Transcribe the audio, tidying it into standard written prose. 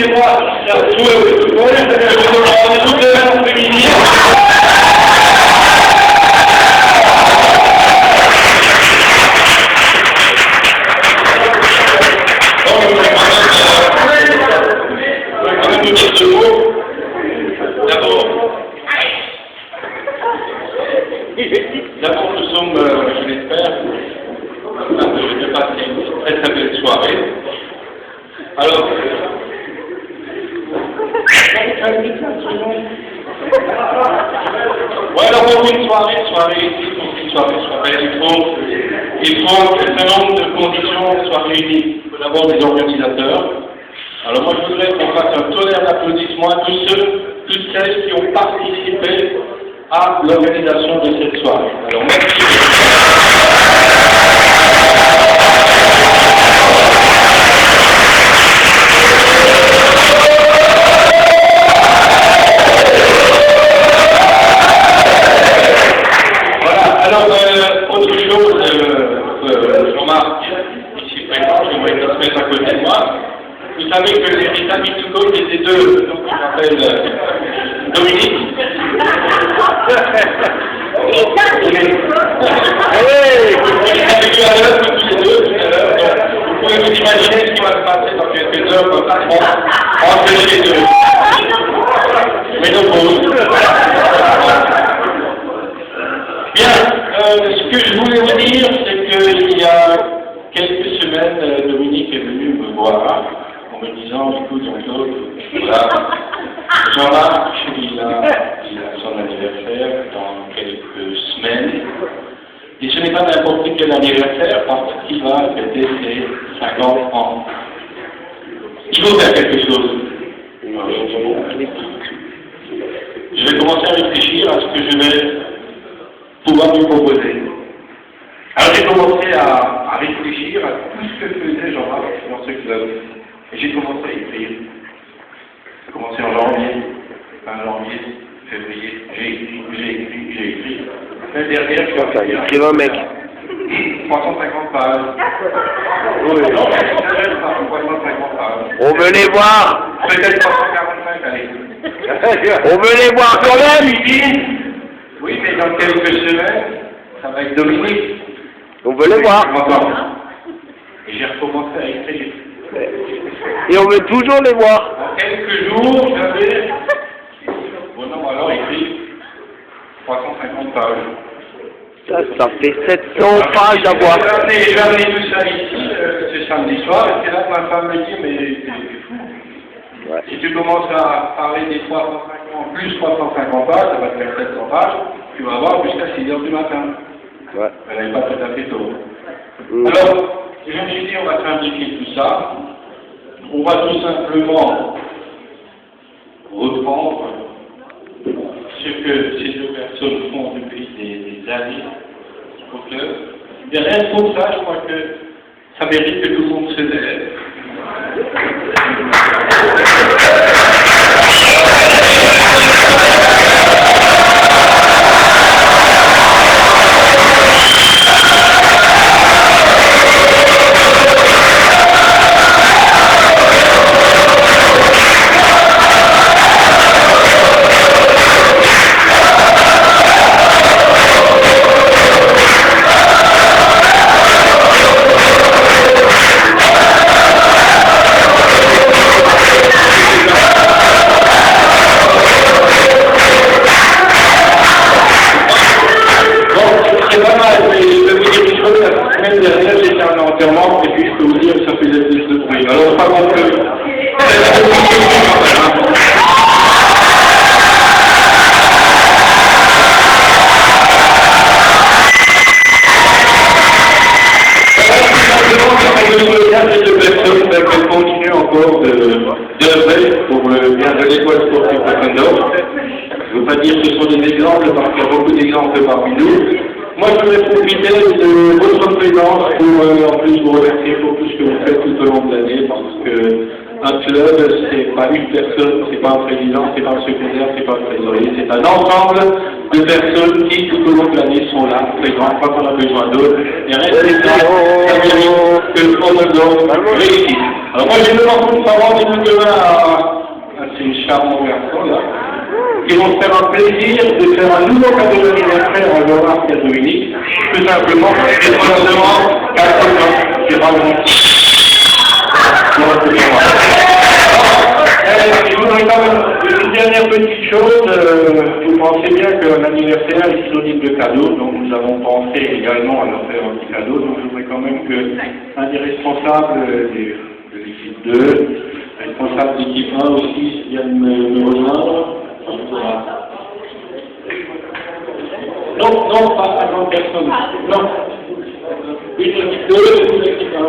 excusez-moi, la joueuse de football, je vous demande toutes les mêmes féminines. D'abord, nous sommes, je l'espère, en train de passer une très très belle soirée. Alors, pour une soirée ici, pour qu'une soirée soit belle, il faut qu'un certain nombre de conditions soient réunies. Il faut d'abord des organisateurs. Alors moi, je voudrais qu'on fasse un tonnerre d'applaudissements à toutes celles qui ont participé à l'organisation de cette soirée. Alors merci. Autre chose, Jean-Marc, ici présent, j'aimerais que ça se mette à côté de moi. Vous savez que les amis tout côté des deux, donc je m'appelle Dominique. Vous pouvez vous imaginer ce qui va se passer dans quelques heures quand entre les deux. Mais donc, bien, ce que je voulais vous dire, c'est qu'il y a quelques semaines, Dominique est venu me voir en me disant, écoute, Jean-Claude, voilà, Jean-Marc, il a son anniversaire dans quelques semaines, et ce n'est pas n'importe quel anniversaire, parce qu'il va fêter ses 50 ans. Il faut faire quelque chose. Je vais commencer à réfléchir à ce que je vais pouvoir lui proposer. Alors j'ai commencé à réfléchir à tout ce que faisait Jean-Marc dans ce club. Et j'ai commencé à écrire. J'ai commencé en janvier, fin janvier, février. J'ai écrit. L'année dernière, je suis arrivé. Écrivain, mec. 350 pages. Oui, non, 350 pages. On veut les voir. Peut-être 345, allez. On veut les voir quand même. Oui, mais dans quelques semaines, ça va être Dominique. On veut les voir. Et j'ai recommencé à écrire. Et on veut toujours les voir. En quelques jours, j'avais... Bon non, alors écrit 350 pages. Ça fait 700 pages à voir. J'ai amené tout ça ici, ce samedi soir, et c'est là que ma femme me dit, mais t'es fou. Ouais. Si tu commences à parler des 350, plus 350 pages, ça va te faire 700 pages, tu vas voir jusqu'à 6 heures du matin. Ouais. Elle n'est pas tout à fait tôt. Alors, je me suis dit, on va simplifier tout ça. On va tout simplement reprendre ce que ces deux personnes font depuis des années au club. Et rien que pour ça, je crois que ça mérite que tout le monde se lève. Je ne veux pas dire que ce sont des exemples, parce qu'il y a beaucoup d'exemples parmi nous. Moi, je voudrais profiter de votre présence pour en plus vous remercier pour tout ce que vous faites tout au long de l'année, parce que un club, c'est c'est pas une personne, c'est pas un président, c'est pas un secrétaire, c'est pas un trésorier, c'est un ensemble de personnes qui, tout au long de l'année, sont là, présentes quand on a besoin d'eux, et restent là, ça mérite qu'on me donne réussite. Alors moi, j'ai demandé une parole demain à ces charmants garçons, là, qui vont se faire un plaisir de faire un nouveau cadeau d'anniversaire à Laurent et à Dominique, tout simplement, et on leur demande 4 ans, c'est pas bon. Je voudrais quand même une dernière petite chose. Vous pensez bien qu'un anniversaire est synonyme de cadeau, donc nous avons pensé également à leur faire un petit cadeau. Donc je voudrais quand même qu'un des responsables de l'équipe 2, responsable de l'équipe 1 aussi, vienne me rejoindre. Non, pas 50 personnes. Non. Une équipe 2, une équipe 1.